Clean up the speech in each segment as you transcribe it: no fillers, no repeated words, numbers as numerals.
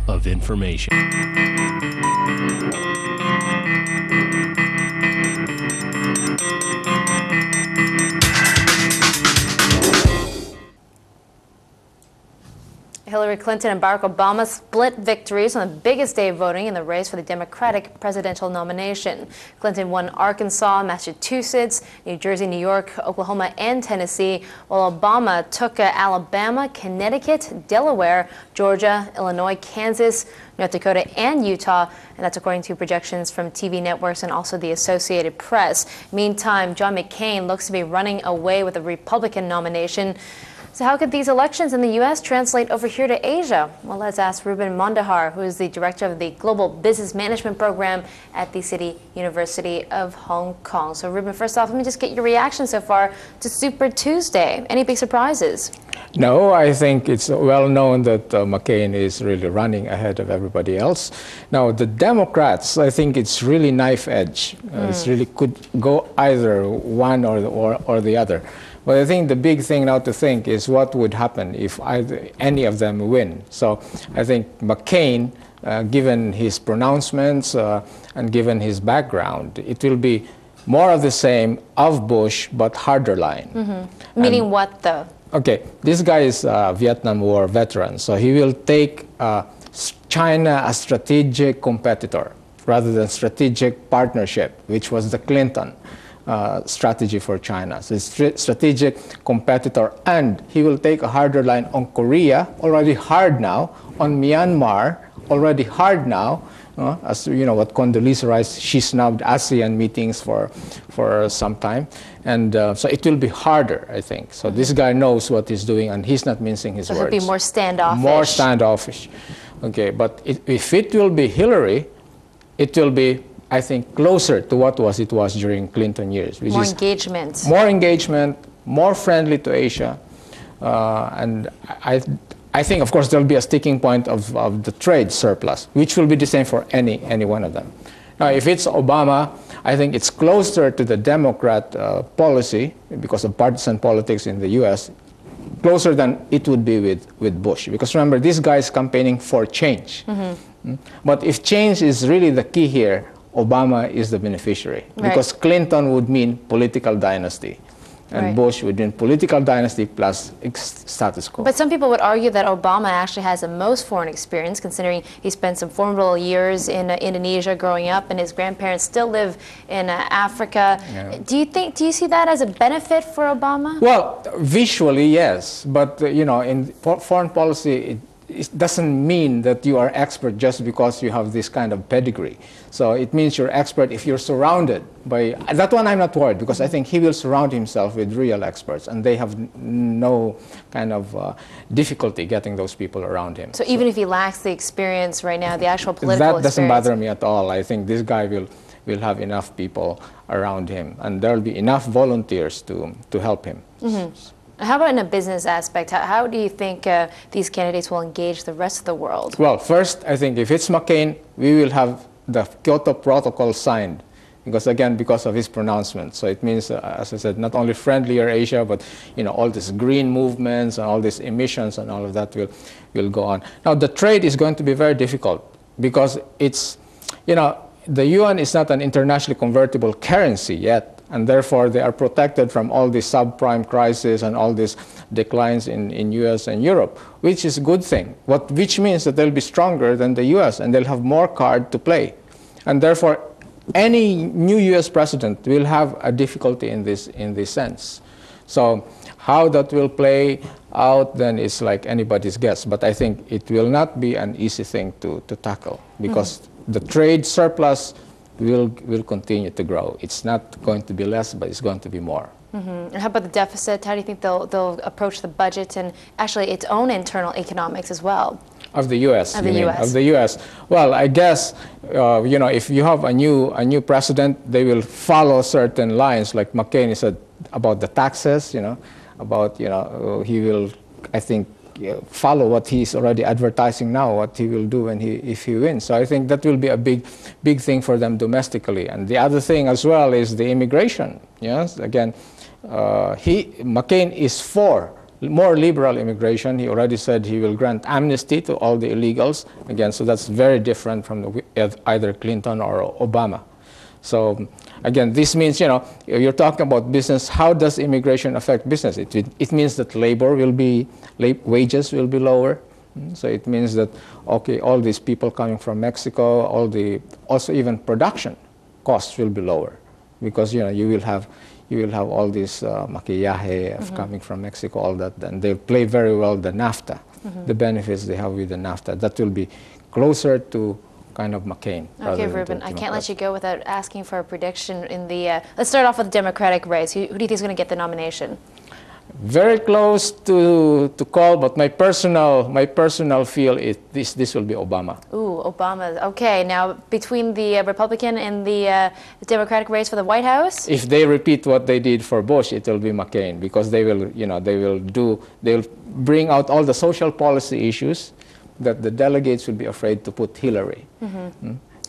of information. Hillary Clinton and Barack Obama split victories on the biggest day of voting in the race for the Democratic presidential nomination. Clinton won Arkansas, Massachusetts, New Jersey, New York, Oklahoma, and Tennessee, while Obama took Alabama, Connecticut, Delaware, Georgia, Illinois, Kansas, North Dakota, and Utah, and that's according to projections from TV networks and also the Associated Press. Meantime, John McCain looks to be running away with the Republican nomination. So how could these elections in the U.S. translate over here to Asia? Well, let's ask Reuben Mondejar, who is the director of the Global Business Management Program at the City University of Hong Kong. So Reuben, first off, let me just get your reaction so far to Super Tuesday. Any big surprises? No, I think it's well known that McCain is really running ahead of everybody else. Now, the Democrats, I think it's really knife edge. It's really could go either one or the other. But I think the big thing now to think is what would happen if any of them win. So I think McCain, given his pronouncements and given his background, it will be more of the same of Bush, but harder line. Meaning what, though? Okay, this guy is a Vietnam War veteran, so he will take China as strategic competitor rather than strategic partnership, which was the Clinton strategy for China. So it's strategic competitor, and he will take a harder line on Korea, already hard now, on Myanmar, already hard now, as you know what Condoleezza Rice, she snubbed ASEAN meetings for some time, and so it will be harder, I think. So this guy knows what he's doing, and he's not mincing his words. So he'll be more standoffish. More standoffish. Okay, but if it will be Hillary, it will be, I think, closer to what it was during Clinton years. Which more is engagement. More engagement, more friendly to Asia. And I think, of course, there will be a sticking point of the trade surplus, which will be the same for any one of them. Now, if it's Obama, I think it's closer to the Democrat policy, because of partisan politics in the U.S., closer than it would be with Bush. Because remember, this guy is campaigning for change. But if change is really the key here, Obama is the beneficiary, because Clinton would mean political dynasty, and Bush would mean political dynasty plus status quo. But some people would argue that Obama actually has the most foreign experience, considering he spent some formidable years in Indonesia growing up, and his grandparents still live in Africa. Yeah. Do you see that as a benefit for Obama? Well, visually, yes, but you know, in foreign policy, it doesn't mean that you are expert just because you have this kind of pedigree. So it means you're expert if you're surrounded by... That one I'm not worried, because I think he will surround himself with real experts, and they have no kind of difficulty getting those people around him. So even if he lacks the experience right now, the actual political experience... That doesn't bother me at all. I think this guy will have enough people around him, and there will be enough volunteers to help him. How about in a business aspect? How do you think these candidates will engage the rest of the world? Well, first, I think if it's McCain, we will have the Kyoto Protocol signed, because of his pronouncement. So it means, as I said, not only friendlier Asia, but you know, all these green movements and all these emissions and all of that will go on. Now, the trade is going to be very difficult, because it's, you know, the yuan is not an internationally convertible currency yet, and therefore they are protected from all the subprime crisis and all these declines in US and Europe, which is a good thing, which means that they'll be stronger than the US, and they'll have more card to play. And therefore, any new US president will have a difficulty in this sense. So how that will play out then is like anybody's guess, but I think it will not be an easy thing to tackle, because the trade surplus will continue to grow. It's not going to be less, but it's going to be more. And how about the deficit? How do you think they'll approach the budget and actually its own internal economics as well? Of the U.S. Of the U.S. Of the U.S. Well, I guess you know, if you have a new president, they will follow certain lines, like McCain said about the taxes. You know, about he will, I think, follow what he's already advertising now, what he will do if he wins. So I think that will be a big thing for them domestically. And the other thing as well is the immigration. Yes, again, McCain is for more liberal immigration. He already said he will grant amnesty to all the illegals. Again, so that's very different from either Clinton or Obama. So again, this means, you're talking about business. How does immigration affect business? It means that wages will be lower. So it means that, okay, all these people coming from Mexico, also even production costs will be lower, because you will have all this maquillaje of coming from Mexico, all that, and they'll play very well the NAFTA, the benefits they have with the NAFTA. That will be closer to kind of McCain. Okay, Reuben, I can't let you go without asking for a prediction in the, let's start off with the Democratic race. Who do you think is going to get the nomination? Very close to call, but my personal feel is this will be Obama. Ooh, Obama. Okay, now between the Republican and the Democratic race for the White House? If they repeat what they did for Bush, it will be McCain, because they'll bring out all the social policy issues that the delegates will be afraid to put Hillary.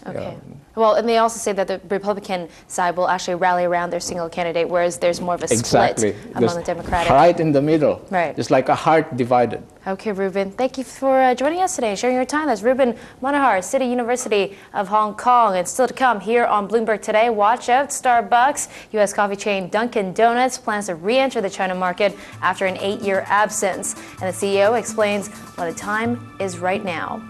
Okay. Well, and they also say that the Republican side will actually rally around their single candidate, whereas there's more of a split among the Democratic. Right in the middle. Right. It's like a heart divided. Okay, Reuben. Thank you for joining us today and sharing your time. That's Reuben Mondejar, City University of Hong Kong. And still to come here on Bloomberg Today, watch out, Starbucks, U.S. coffee chain Dunkin' Donuts plans to re-enter the China market after an 8-year absence. And the CEO explains why the time is right now.